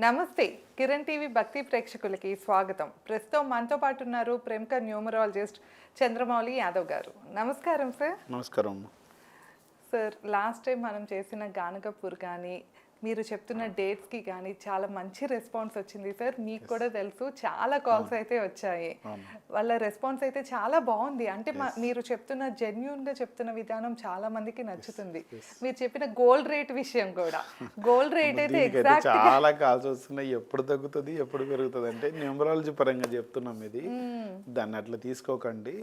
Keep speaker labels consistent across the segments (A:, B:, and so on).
A: నమస్తే కిరణ్ టీవీ భక్తి ప్రేక్షకులకి స్వాగతం. ప్రస్తుతం మనతో పాటు ఉన్నారు ప్రముఖ న్యూమరాలజిస్ట్ చంద్రమౌళి యాదవ్ గారు. నమస్కారం సార్.
B: నమస్కారం
A: సార్, లాస్ట్ టైం మనం చేసిన గానకపూర్ కానీ మీరు చెప్తున్న డేట్స్కి కానీ చాలా మంచి రెస్పాన్స్ వచ్చింది సార్. మీకు కూడా తెలుసు, చాలా కాల్స్ అయితే వచ్చాయి. వాళ్ళ రెస్పాన్స్ అయితే చాలా బాగుంది. అంటే మీరు చెప్తున్న జెన్యూన్గా చెప్తున్న విధానం చాలా మందికి నచ్చుతుంది. మీరు చెప్పిన గోల్డ్ రేట్ విషయం కూడా, గోల్డ్ రేట్ అయితే ఎగ్జాక్ట్
B: చాలా కాల్స్ వస్తున్నాయి. ఎప్పుడు తగ్గుతుంది ఎప్పుడు పెరుగుతుంది అంటే న్యూమరాలజీ పరంగా చెప్తున్నాం. ఇది దాన్ని అట్లా తీసుకోకండి,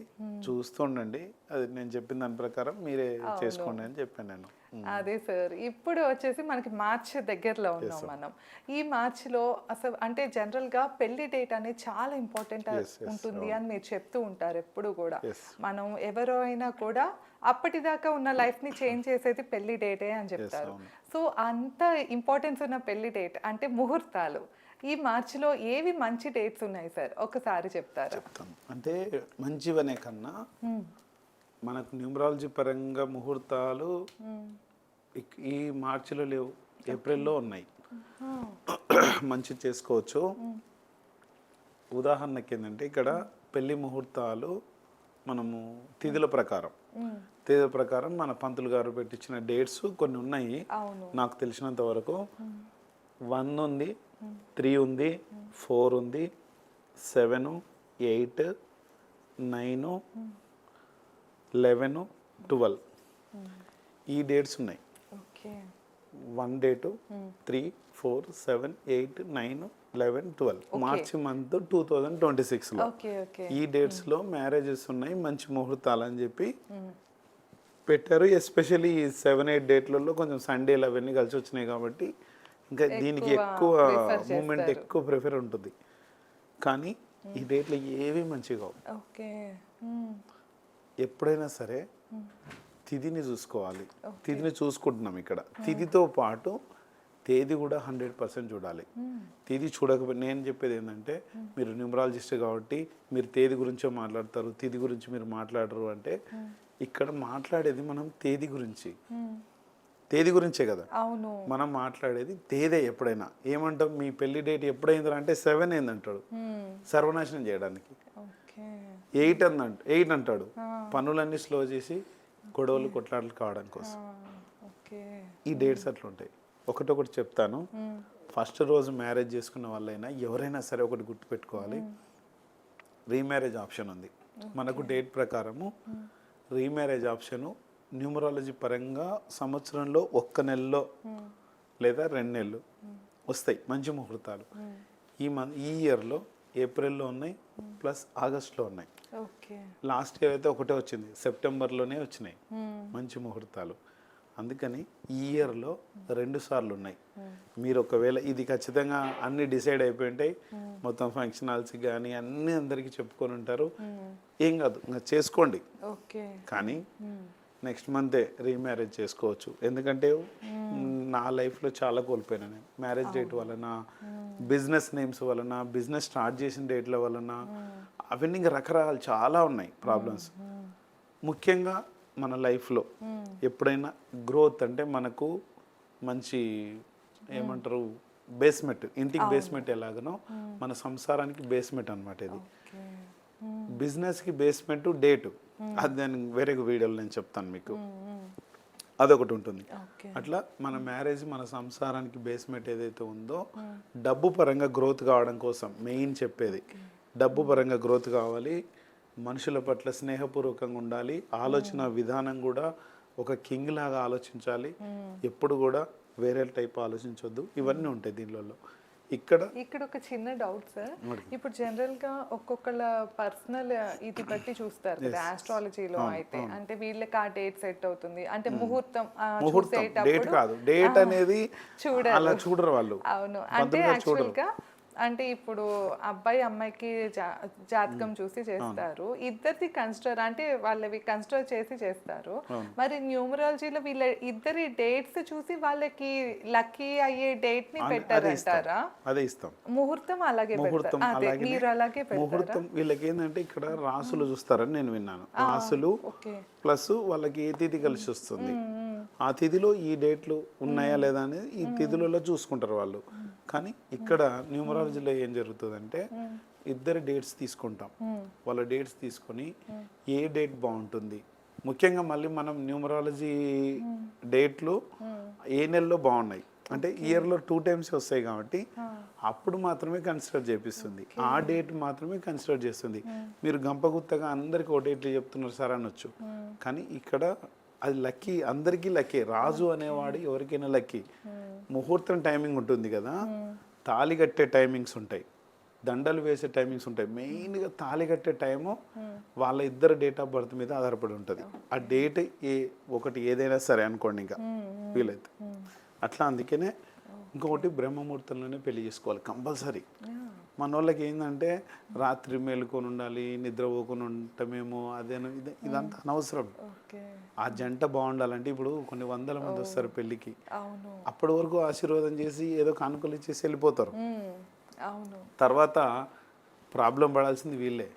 B: చూస్తుండండి. అది నేను చెప్పిన దాని ప్రకారం మీరే చేసుకోండి అని చెప్పాను నేను.
A: అదే సార్, ఇప్పుడు వచ్చేసి మనకి మార్చ్ దగ్గరలో ఉన్నాం మనం. ఈ మార్చ్లో అసలు అంటే జనరల్గా పెళ్లి డేట్ అనేది చాలా ఇంపార్టెంట్ ఉంటుంది అని మీరు చెప్తూ ఉంటారు ఎప్పుడు కూడా. మనం ఎవరో అయినా కూడా అప్పటిదాకా ఉన్న లైఫ్ని చేంజ్ చేసేది పెళ్లి డేటే అని చెప్తారు. సో అంత ఇంపార్టెన్స్ ఉన్న పెళ్లి డేట్ అంటే ముహూర్తాలు. ఈ మార్చిలో ఏవి మంచి డేట్స్ ఉన్నాయి సార్, ఒకసారి చెప్తారా?
B: చెప్తాను. అంటే మంచివనే కన్నా మనకు న్యూమరాలజీ పరంగా ముహూర్తాలు ఈ మార్చిలో లేవు, ఏప్రిల్లో ఉన్నాయి. మంచి చేసుకోవచ్చు. ఉదాహరణకి ఏంటంటే ఇక్కడ పెళ్లి ముహూర్తాలు మనము తిథుల ప్రకారం మన పంతులు గారు పెట్టించిన డేట్స్ కొన్ని ఉన్నాయి. నాకు తెలిసినంత వరకు 1 ఉంది, 3 ఉంది, 4 ఉంది, 7, 8, 9, 11, 12 ఈ డేట్స్ ఉన్నాయి. 1 డేటు 3, 4, 7, 8, 9, 11, 12 మార్చి మంత్ 2026లో ఈ డేట్స్లో మ్యారేజెస్ ఉన్నాయి, మంచి ముహూర్తాలు అని చెప్పి పెట్టారు. ఎస్పెషల్లీ ఈ 7, 8 డేట్లలో కొంచెం సండేలు అవన్నీ కలిసి వచ్చినాయి కాబట్టి ఇంకా దీనికి ఎక్కువ మూమెంట్, ఎక్కువ ప్రిఫర్ ఉంటుంది. కానీ ఈ డేట్లు ఏవి మంచిగా ఎప్పుడైనా సరే తిథిని చూసుకోవాలి. తిథిని చూసుకుంటున్నాం ఇక్కడ. తిథితో పాటు తేదీ కూడా 100% చూడాలి. తేదీ చూడకపోతే నేను చెప్పేది ఏంటంటే, మీరు న్యూమరాలజిస్ట్ కాబట్టి మీరు తేదీ గురించే మాట్లాడతారు, తిథి గురించి మీరు మాట్లాడరు అంటే ఇక్కడ మాట్లాడేది మనం తేదీ గురించే కదా మనం మాట్లాడేది. తేదే ఎప్పుడైనా ఏమంటాం, మీ పెళ్లి డేట్ ఎప్పుడైందిరా అంటే 7 ఏందంటాడు, సర్వనాశనం చేయడానికి. 8 అంటాడు, పనులన్నీ స్లో చేసి గొడవలు కొట్లాటలు కావడం కోసం. ఈ డేట్స్ అట్లా ఉంటాయి. ఒకటొకటి చెప్తాను. ఫస్ట్ రోజు మ్యారేజ్ చేసుకున్న వాళ్ళైనా ఎవరైనా సరే ఒకటి గుర్తుపెట్టుకోవాలి, రీమ్యారేజ్ ఆప్షన్ ఉంది మనకు. డేట్ ప్రకారము రీమ్యారేజ్ ఆప్షను న్యూమరాలజీ పరంగా సంవత్సరంలో 1 నెలలో లేదా 2 నెలలు వస్తాయి మంచి ముహూర్తాలు. ఈ ఇయర్లో ఏప్రిల్లో ఉన్నాయి, ప్లస్ ఆగస్టులో ఉన్నాయి. లాస్ట్ ఇయర్ అయితే ఒకటే వచ్చింది, సెప్టెంబర్లోనే వచ్చినాయి మంచి ముహూర్తాలు. అందుకని ఈ ఇయర్లో 2 సార్లు ఉన్నాయి. మీరు ఒకవేళ ఇది ఖచ్చితంగా అన్ని డిసైడ్ అయిపోయి ఉంటాయి, మొత్తం ఫంక్షన్ హాల్స్ కానీ అన్ని అందరికీ చెప్పుకొని ఉంటారు. ఏం కాదు, ఇంకా చేసుకోండి. కానీ నెక్స్ట్ మంతే రీమ్యారేజ్ చేసుకోవచ్చు. ఎందుకంటే నా లైఫ్లో చాలా కోల్పోయినా నేను మ్యారేజ్ డేట్ వలన, బిజినెస్ నేమ్స్ వలన, బిజినెస్ స్టార్ట్ చేసిన డేట్ల వలన, అవన్నీ ఇంకా రకరకాలు చాలా ఉన్నాయి ప్రాబ్లమ్స్. ముఖ్యంగా మన లైఫ్లో ఎప్పుడైనా గ్రోత్ అంటే మనకు మంచి ఏమంటారు బేస్మెంట్, ఇంటికి బేస్మెంట్ ఎలాగనో మన సంసారానికి బేస్మెంట్ అనమాట ఇది. బిజినెస్కి బేస్మెంట్ డేటు, అది నేను వేరే వీడియోలో నేను చెప్తాను మీకు, అదొకటి ఉంటుంది. అట్లా మన మ్యారేజ్, మన సంసారానికి బేస్మెంట్ ఏదైతే ఉందో, డబ్బు పరంగా గ్రోత్ కావడం కోసం మెయిన్ చెప్పేది. డబ్బు పరంగా గ్రోత్ కావాలి, మనుషుల పట్ల స్నేహపూర్వకంగా ఉండాలి, ఆలోచన విధానం కూడా ఒక కింగ్ లాగా ఆలోచించాలి, ఎప్పుడు కూడా వేరే టైప్ ఆలోచించొద్దు. ఇవన్నీ ఉంటాయి దీనిలో. ఇక్కడ
A: ఒక చిన్న డౌట్ సార్. ఇప్పుడు జనరల్ గా ఒక్కొక్కళ్ళ పర్సనల్ ఇది బట్టి చూస్తారు కదా ఆస్ట్రాలజీలో అయితే. అంటే వీళ్ళకి ఆ డేట్ సెట్ అవుతుంది అంటే ముహూర్తం
B: డేట్ కాదు, డేట్ అనేది చూడరు వాళ్ళు.
A: అవును, అంటే యాక్చువల్ గా అంటే ఇప్పుడు అబ్బాయి అమ్మాయికి జాతకం చూసి చేస్తారు, ఇద్దరిది కన్సిడర్ అంటే వాళ్ళవి కన్సిడర్ చేసి చేస్తారు. మరి న్యూమరాలజీలో వీళ్ళ ఇద్దరి డేట్స్ చూసి వాళ్ళకి లక్కీ అయ్యే డేట్ ని పెట్టారంటారా?
B: అదే ఇస్తాం.
A: ముహూర్తం అలాగే మీరు అలాగే
B: ముహూర్తం వీళ్ళకి ఏంటంటే ఇక్కడ రాసులు చూస్తారని నేను విన్నాను. రాసులు ప్లస్ వాళ్ళకి ఏ తిథి కలిసి వస్తుంది, ఆ తిథిలో ఈ డేట్లు ఉన్నాయా లేదా అనేది ఈ తిథులలో చూసుకుంటారు వాళ్ళు. కానీ ఇక్కడ న్యూమరాలజీలో ఏం జరుగుతుందంటే ఇద్దరు డేట్స్ తీసుకుంటాం. వాళ్ళ డేట్స్ తీసుకొని ఏ డేట్ బాగుంటుంది, ముఖ్యంగా మళ్ళీ మనం న్యూమరాలజీ డేట్లు ఏ నెలలో బాగున్నాయి అంటే ఇయర్లో 2 times వస్తాయి కాబట్టి అప్పుడు మాత్రమే కన్సిడర్ చేపిస్తుంది, ఆ డేట్ మాత్రమే కన్సిడర్ చేస్తుంది. మీరు గంపగుత్తగా అందరికి ఓ డేట్లు చెప్తున్నారు సార్ అనొచ్చు, కానీ ఇక్కడ అది లక్కీ, అందరికీ లక్కీ. రాజు అనేవాడు ఎవరికైనా లక్కీ. ముహూర్తం టైమింగ్ ఉంటుంది కదా, తాళి కట్టే టైమింగ్స్ ఉంటాయి, దండలు వేసే టైమింగ్స్ ఉంటాయి. మెయిన్గా తాళి కట్టే టైము వాళ్ళ ఇద్దరు డేట్ ఆఫ్ బర్త్ మీద ఆధారపడి ఉంటుంది. ఆ డేట్ ఒకటి ఏదైనా సరే అనుకోండి, ఇంకా వీలైతే అట్లా. అందుకనే ఇంకొకటి బ్రహ్మముహూర్తంలోనే పెళ్లి చేసుకోవాలి కంపల్సరీ. మన వాళ్ళకి ఏంటంటే రాత్రి మేలుకొని ఉండాలి, నిద్రపోకొని ఉంటామేమో, అదేనో ఇదంతా అనవసరం. ఆ జంట బాగుండాలంటే ఇప్పుడు కొన్ని వందల మంది వస్తారు పెళ్ళికి, అప్పటి వరకు ఆశీర్వాదం చేసి ఏదో కానుకలు ఇచ్చేసి వెళ్ళిపోతారు. తర్వాత ప్రాబ్లం పడాల్సింది వీళ్ళే.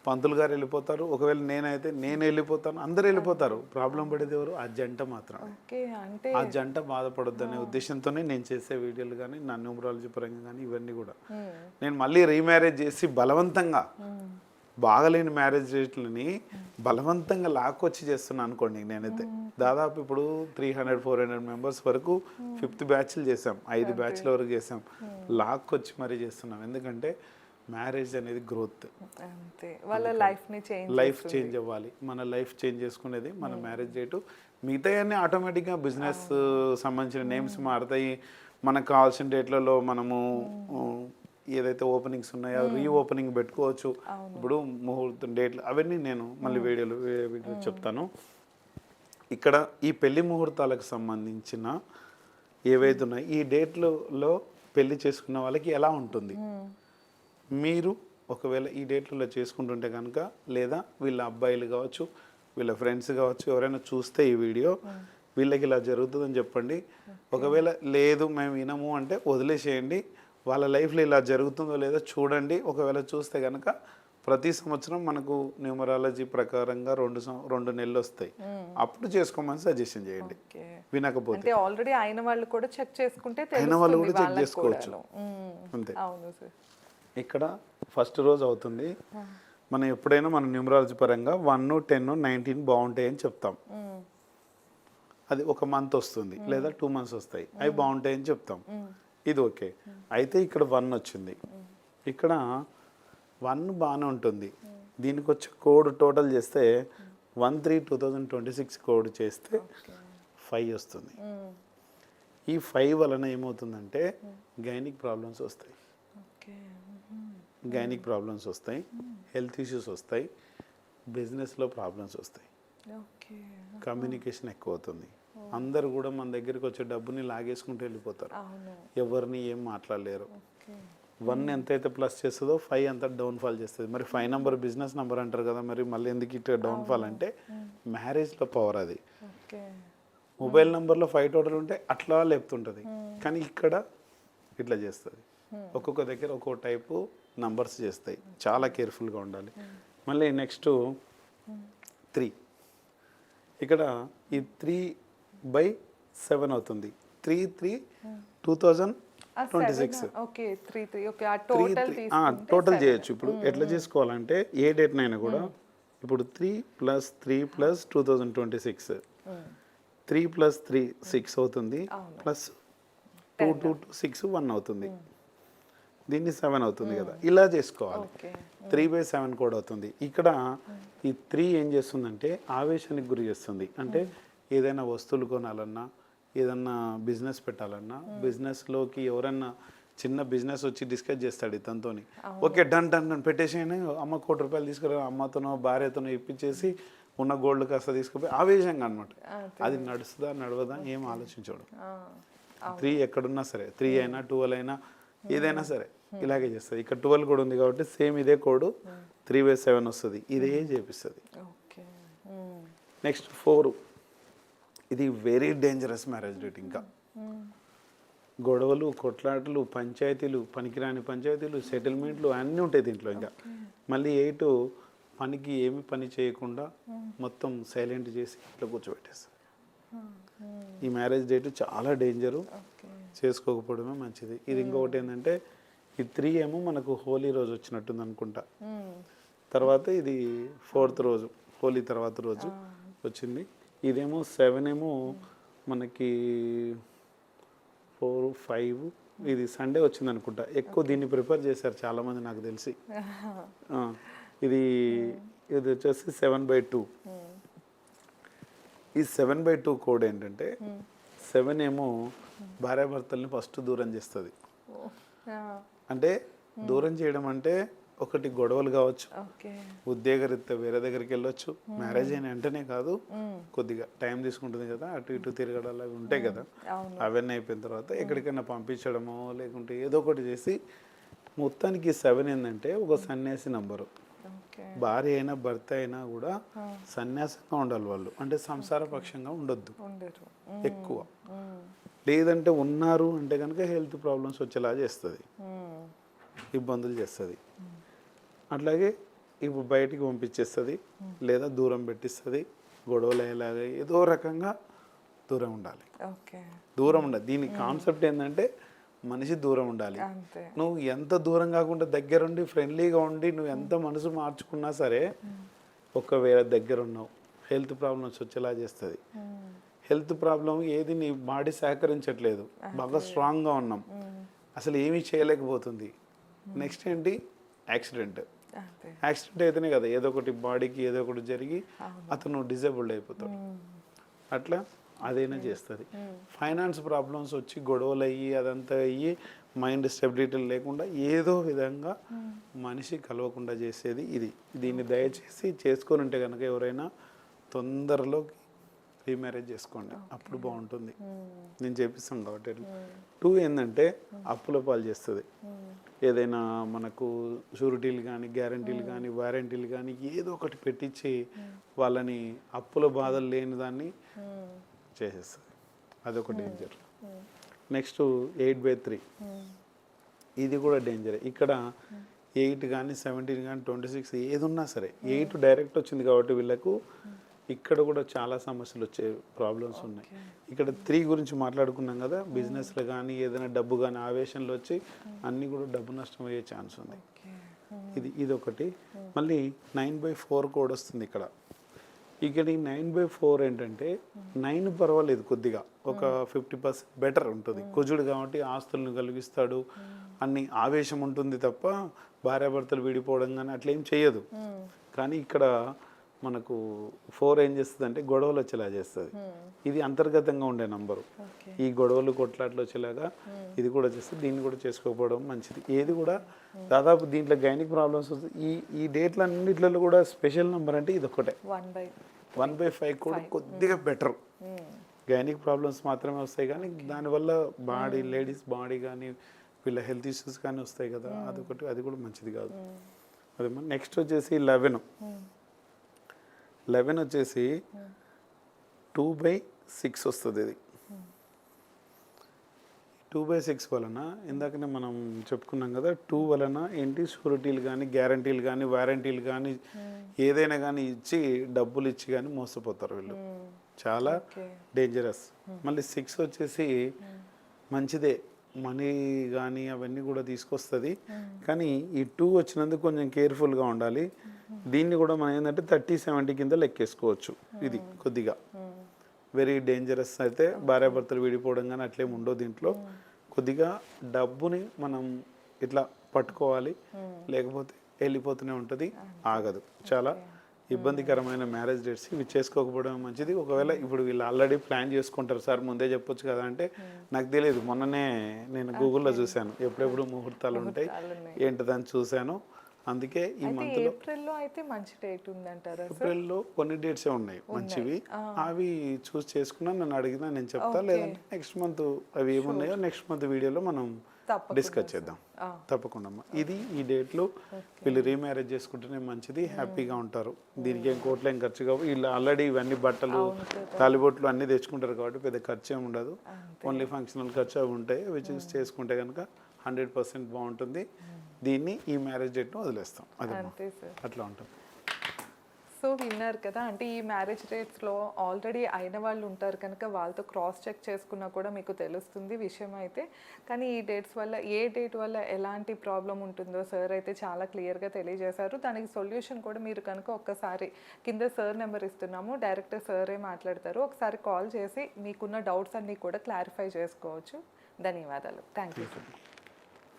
B: పంతులు గారు వెళ్ళిపోతారు, ఒకవేళ నేనైతే నేను వెళ్ళిపోతాను, అందరు వెళ్ళిపోతారు. ప్రాబ్లం పడేది ఎవరు? ఆ జంట మాత్రం. ఆ జంట బాధపడొద్దనే ఉద్దేశంతోనే నేను చేసే వీడియోలు కానీ, నా న్యూమరాలజీ పరంగా కానీ ఇవన్నీ కూడా నేను మళ్ళీ రీమ్యారేజ్ చేసి బలవంతంగా బాగలేని మ్యారేజ్ రేట్లని బలవంతంగా లాక్కొచ్చి చేస్తున్నాను అనుకోండి. నేనైతే దాదాపు ఇప్పుడు 300-400 మెంబర్స్ వరకు 5th బ్యాచ్లు చేసాం, 5 బ్యాచ్ల వరకు చేసాం, లాక్కొచ్చి మరీ చేస్తున్నాం. ఎందుకంటే మ్యారేజ్ అనేది గ్రోత్,
A: వాళ్ళ లైఫ్
B: చేంజ్ అవ్వాలి. మన లైఫ్ చేంజ్ చేసుకునేది మన మ్యారేజ్ రేటు. మిగతా అన్నీ ఆటోమేటిక్గా బిజినెస్ సంబంధించిన నేమ్స్ మారుతాయి. మనకు కావాల్సిన డేట్లలో మనము ఏదైతే ఓపెనింగ్స్ ఉన్నాయో రీఓపెనింగ్ పెట్టుకోవచ్చు. ఇప్పుడు ముహూర్తం డేట్లు అవన్నీ నేను మళ్ళీ వీడియో చెప్తాను. ఇక్కడ ఈ పెళ్లి ముహూర్తాలకు సంబంధించిన ఏవైతే ఉన్నాయో ఈ డేట్లలో పెళ్లి చేసుకున్న వాళ్ళకి ఎలా ఉంటుంది, మీరు ఒకవేళ ఈ డేట్లలో చేసుకుంటుంటే కనుక, లేదా వీళ్ళ అబ్బాయిలు కావచ్చు, వీళ్ళ ఫ్రెండ్స్ కావచ్చు, ఎవరైనా చూస్తే ఈ వీడియో వీళ్ళకి ఇలా జరుగుతుందని చెప్పండి. ఒకవేళ లేదు మేము వినము అంటే వదిలేసేయండి. వాళ్ళ లైఫ్లో ఇలా జరుగుతుందో లేదో చూడండి. ఒకవేళ చూస్తే కనుక ప్రతి సంవత్సరం మనకు న్యూమరాలజీ ప్రకారంగా 2 నెలలు వస్తాయి, అప్పుడు చేసుకోమని సజెషన్ చేయండి. వినకపోతే
A: ఆల్రెడీ అయిన వాళ్ళు కూడా చెక్ చేసుకుంటే
B: అయిన వాళ్ళు కూడా చెక్ చేసుకోవచ్చు అంతే. ఇక్కడ ఫస్ట్ రోజు అవుతుంది. మనం ఎప్పుడైనా మన న్యూమరాలజీ పరంగా 1, 10, 19 బాగుంటాయని చెప్తాం. అది ఒక మంత్ వస్తుంది లేదా 2 months వస్తాయి, అవి బాగుంటాయని చెప్తాం. ఇది ఓకే. అయితే ఇక్కడ 1 వచ్చింది, ఇక్కడ 1 బాగానే ఉంటుంది. దీనికి వచ్చే కోడ్ టోటల్ చేస్తే 13/2026 కోడ్ చేస్తే 5 వస్తుంది. ఈ 5 వలన ఏమవుతుందంటే గైనిక్ ప్రాబ్లమ్స్ వస్తాయి, హెల్త్ ఇష్యూస్ వస్తాయి, బిజినెస్లో ప్రాబ్లమ్స్ వస్తాయి, కమ్యూనికేషన్ ఎక్కువ అవుతుంది. అందరు కూడా మన దగ్గరికి వచ్చే డబ్బుని లాగేసుకుంటూ వెళ్ళిపోతారు, ఎవరిని ఏం మాట్లాడలేరు. 1 ఎంతైతే ప్లస్ చేస్తుందో 5 అంతా డౌన్ఫాల్ చేస్తుంది. మరి 5 నెంబర్ బిజినెస్ నెంబర్ అంటారు కదా, మరి మళ్ళీ ఎందుకు ఇట్లా డౌన్ఫాల్ అంటే మ్యారేజ్లో పవర్ అది. మొబైల్ నెంబర్లో 5 టోటల్ ఉంటే అట్లా లేపుతుంటుంది, కానీ ఇక్కడ ఇట్లా చేస్తుంది. ఒక్కొక్క దగ్గర ఒక్కొక్క టైపు నంబర్స్ చేస్తాయి, చాలా కేర్ఫుల్గా ఉండాలి. మళ్ళీ నెక్స్ట్ 3, ఇక్కడ ఈ 3/7 అవుతుంది. 3/3/2026 టోటల్ చేయొచ్చు. ఇప్పుడు ఎట్లా చేసుకోవాలంటే ఏ డేట్ నైనా కూడా ఇప్పుడు 3 + 3 + 2026 3 + 3 6 అవుతుంది, ప్లస్ 2 2 6 1 అవుతుంది. దీన్ని 7 అవుతుంది కదా, ఇలా చేసుకోవాలి. 3/7 కూడా అవుతుంది. ఇక్కడ ఈ 3 ఏం చేస్తుందంటే ఆవేశానికి గురి చేస్తుంది. అంటే ఏదైనా వస్తువులు కొనాలన్నా, ఏదన్నా బిజినెస్ పెట్టాలన్నా, బిజినెస్లోకి ఎవరన్నా చిన్న బిజినెస్ వచ్చి డిస్కస్ చేస్తాడు ఇతనితోని, ఓకే డన్ పెట్టేసేయని అమ్మ 1 కోటి రూపాయలు తీసుకురా, అమ్మతోనో భార్యతోనో ఇప్పించేసి ఉన్న గోల్డ్ కాస్త తీసుకుపోయి ఆవేశంగా అనమాట. అది నడుస్తుందా నడవదా ఏం ఆలోచించడం. 3 ఎక్కడున్నా సరే, 3 అయినా 12 అయినా ఏదైనా సరే ఇలాగే చేస్తుంది. ఇక్కడ 12 కూడా ఉంది కాబట్టి సేమ్ ఇదే కోడ్ 3/7 వస్తుంది, ఇదే చేపిస్తుంది. నెక్స్ట్ 4, ఇది వెరీ డేంజరస్ మ్యారేజ్ డేట్. ఇంకా గొడవలు, కొట్లాటలు, పంచాయతీలు, పనికిరాని పంచాయతీలు, సెటిల్మెంట్లు అన్నీ ఉంటాయి దీంట్లో. ఇంకా మళ్ళీ 8 పనికి ఏమి పని చేయకుండా మొత్తం సైలెంట్ చేసి ఇట్లా కూర్చోబెట్టేస్తారు. ఈ మ్యారేజ్ డేట్ చాలా డేంజరు, చేసుకోకపోవడమే మంచిది. ఇది ఇంకొకటి ఏంటంటే ఈ 3 ఏమో మనకు హోలీ రోజు వచ్చినట్టుంది అనుకుంటా. తర్వాత ఇది 4th రోజు, హోలీ తర్వాత రోజు వచ్చింది. ఇదేమో 7 ఏమో మనకి 4, 5 ఇది సండే వచ్చింది అనుకుంటా. ఎక్కువ దీన్ని ప్రిపేర్ చేశారు చాలామంది నాకు తెలిసి. ఇది ఇది వచ్చేసి 7/2. ఈ 7/2 కోడ్ ఏంటంటే 7 ఏమో భార్యాభర్తల్ని ఫస్ట్ దూరం చేస్తుంది. అంటే దూరం చేయడం అంటే ఒకటి గొడవలు కావచ్చు, ఉద్యోగరీత్యా వేరే దగ్గరికి వెళ్ళొచ్చు, మ్యారేజ్ అయిన వెంటనే కాదు, కొద్దిగా టైం తీసుకుంటుంది కదా, అటు ఇటు తిరగడాలు అవి ఉంటాయి కదా, అవన్నీ అయిపోయిన తర్వాత ఎక్కడికైనా పంపించడమో లేకుంటే ఏదో ఒకటి చేసి మొత్తానికి 7 ఏంటంటే ఒక సన్యాసి నంబరు. భార్య అయినా భర్త అయినా కూడా సన్యాసంగా ఉండాలి వాళ్ళు, అంటే సంసార పక్షంగా ఉండొద్దు ఎక్కువ. లేదంటే ఉన్నారు అంటే కనుక హెల్త్ ప్రాబ్లమ్స్ వచ్చేలా చేస్తుంది, ఇబ్బందులు చేస్తుంది. అట్లాగే ఇప్పుడు బయటికి పంపించేస్తుంది లేదా దూరం పెట్టిస్తుంది, గొడవలు అయ్యేలాగా ఏదో రకంగా దూరం ఉండాలి. దూరం ఉండాలి. దీని కాన్సెప్ట్ ఏంటంటే మనిషి దూరం ఉండాలి. నువ్వు ఎంత దూరం కాకుండా దగ్గరుండి ఫ్రెండ్లీగా ఉండి నువ్వు ఎంత మనసు మార్చుకున్నా సరే, ఒకవేళ దగ్గర ఉన్నావు హెల్త్ ప్రాబ్లమ్స్ వచ్చేలా చేస్తుంది. హెల్త్ ప్రాబ్లం ఏది నీ బాడీ సహకరించట్లేదు, బాగా స్ట్రాంగ్గా ఉన్నాం, అసలు ఏమీ చేయలేకపోతుంది. నెక్స్ట్ ఏంటి, యాక్సిడెంట్ అయితేనే కదా ఏదో ఒకటి బాడీకి ఏదో ఒకటి జరిగి అతను డిజేబుల్డ్ అయిపోతాడు. అట్లా అదైనా చేస్తుంది. ఫైనాన్స్ ప్రాబ్లమ్స్ వచ్చి గొడవలు అయ్యి అదంతా అయ్యి మైండ్ స్టెబిలిటీ లేకుండా ఏదో విధంగా మనిషి కలవకుండా చేసేది ఇది. దీన్ని దయచేసి చేసుకొని ఉంటే కనుక ఎవరైనా తొందరలో రీమ్యారేజ్ చేసుకోండి, అప్పుడు బాగుంటుంది. నేను చేపిస్తాను కాబట్టి. 2 ఏంటంటే అప్పుల పాలు చేస్తుంది. ఏదైనా మనకు షూరిటీలు కానీ గ్యారంటీలు కానీ వారంటీలు కానీ ఏదో ఒకటి పెట్టించి వాళ్ళని అప్పుల బాధలు లేని దాన్ని చేసేస్తుంది. అదొక డేంజర్. నెక్స్ట్ 8/3 ఇది కూడా డేంజర్. ఇక్కడ 8 కానీ 17 కానీ 26 ఏది ఉన్నా సరే 8 డైరెక్ట్ వచ్చింది కాబట్టి వీళ్ళకు ఇక్కడ కూడా చాలా సమస్యలు వచ్చే ప్రాబ్లమ్స్ ఉన్నాయి. ఇక్కడ 3 గురించి మాట్లాడుకున్నాం కదా, బిజినెస్లో కానీ ఏదైనా డబ్బు కానీ ఆవేశంలో వచ్చి అన్నీ కూడా డబ్బు నష్టం అయ్యే ఛాన్స్ ఉంది. ఇది ఒకటి. మళ్ళీ 9/4 కోడ్ వస్తుంది ఇక్కడ. ఇక్కడ ఈ 9/4 ఏంటంటే 9 పర్వాలేదు, కొద్దిగా ఒక 50% బెటర్ ఉంటుంది. కుజుడు కాబట్టి ఆస్తులను కలిగిస్తాడు, అన్ని ఆవేశం ఉంటుంది తప్ప భార్యాభర్తలు విడిపోవడం కానీ అట్లా ఏం చేయదు. కానీ ఇక్కడ మనకు 4 ఏం చేస్తుంది అంటే గొడవలు వచ్చేలా చేస్తుంది. ఇది అంతర్గతంగా ఉండే నంబరు. ఈ గొడవలు కొట్లాట్లు వచ్చేలాగా ఇది కూడా చేస్తుంది. దీన్ని కూడా చేసుకోకపోవడం మంచిది. ఏది కూడా దాదాపు దీంట్లో గైనిక్ ప్రాబ్లమ్స్ వస్తుంది. ఈ డేట్ల అన్నింటిలో కూడా స్పెషల్ నెంబర్ అంటే ఇది ఒకటే. 1/5 కూడా కొద్దిగా బెటర్. గైనిక్ ప్రాబ్లమ్స్ మాత్రమే వస్తాయి కానీ దానివల్ల బాడీ లేడీస్ బాడీ కానీ వీళ్ళ హెల్త్ ఇష్యూస్ కానీ వస్తాయి కదా, అదొకటి. అది కూడా మంచిది కాదు. అదే. నెక్స్ట్ వచ్చేసి 11 వచ్చేసి 2/6 వస్తుంది. ఇది 2/6 వలన ఇందాకనే మనం చెప్పుకున్నాం కదా, 2 వలన ఏంటి షూరిటీలు కానీ గ్యారంటీలు కానీ వారంటీలు కానీ ఏదైనా కానీ ఇచ్చి డబ్బులు ఇచ్చి కానీ మోసపోతారు వీళ్ళు. చాలా డేంజరస్. మళ్ళీ 6 వచ్చేసి మంచిదే, మనీ కానీ అవన్నీ కూడా తీసుకొస్తుంది. కానీ ఈ 2 వచ్చినందుకు కొంచెం కేర్ఫుల్గా ఉండాలి. దీన్ని కూడా మనం ఏంటంటే 30-70 కింద లెక్కేసుకోవచ్చు. ఇది కొద్దిగా వెరీ డేంజరస్. అయితే భార్యాభర్తలు విడిపోవడం కానీ అట్లేమి ఉండవు దీంట్లో. కొద్దిగా డబ్బుని మనం ఇట్లా పట్టుకోవాలి, లేకపోతే వెళ్ళిపోతూనే ఉంటుంది, ఆగదు. చాలా ఇబ్బందికరమైన మ్యారేజ్ డేట్స్ ఇవి చేసుకోకపోవడం మంచిది. ఒకవేళ ఇప్పుడు వీళ్ళు ఆల్రెడీ ప్లాన్ చేసుకుంటారు, సార్ ముందే చెప్పొచ్చు కదా అంటే నాకు తెలియదు. మొన్ననే నేను గూగుల్లో చూశాను ఎప్పుడెప్పుడు ముహూర్తాలు ఉంటాయి ఏంటిదని చూశాను. అందుకే ఈ మంత్లో
A: ఏప్రిల్లో అయితే మంచి డేట్ ఉందంటారా?
B: ఏప్రిల్లో కొన్ని డేట్సే ఉన్నాయి మంచివి, అవి చూస్ చేసుకున్నా నన్ను అడిగినా నేను చెప్తా. లేదంటే నెక్స్ట్ మంత్ అవి ఏమున్నాయో నెక్స్ట్ మంత్ వీడియోలో మనం డిస్కస్ చేద్దాం తప్పకుండా. ఇది ఈ డేట్లో వీళ్ళు రీమ్యారేజ్ చేసుకుంటేనే మంచిది, హ్యాపీగా ఉంటారు. దీనికి ఏం కోట్లు ఏం ఖర్చు కావు. వీళ్ళు ఆల్రెడీ ఇవన్నీ బట్టలు తాలిబొట్లు అన్నీ తెచ్చుకుంటారు కాబట్టి పెద్ద ఖర్చు ఏమి ఉండదు. ఓన్లీ ఫంక్షనల్ ఖర్చు అవి ఉంటాయి. అవి చూసి చేసుకుంటే కనుక 100% బాగుంటుంది. దీన్ని ఈ మ్యారేజ్ డేట్ను వదిలేస్తాం. అది అట్లా ఉంటుంది.
A: సో విన్నారు కదా, అంటే ఈ మ్యారేజ్ డేట్స్లో ఆల్రెడీ అయిన వాళ్ళు ఉంటారు కనుక వాళ్ళతో క్రాస్ చెక్ చేసుకున్నా కూడా మీకు తెలుస్తుంది విషయం అయితే. కానీ ఈ డేట్స్ వల్ల ఏ డేట్ వల్ల ఎలాంటి ప్రాబ్లం ఉంటుందో సార్ అయితే చాలా క్లియర్గా తెలియజేశారు. దానికి సొల్యూషన్ కూడా మీరు కనుక ఒక్కసారి కింద సార్ నెంబర్ ఇస్తున్నాము, డైరెక్ట్ సారే మాట్లాడతారు. ఒకసారి కాల్ చేసి మీకున్న డౌట్స్ అన్నీ కూడా క్లారిఫై చేసుకోవచ్చు. ధన్యవాదాలు. Thank you.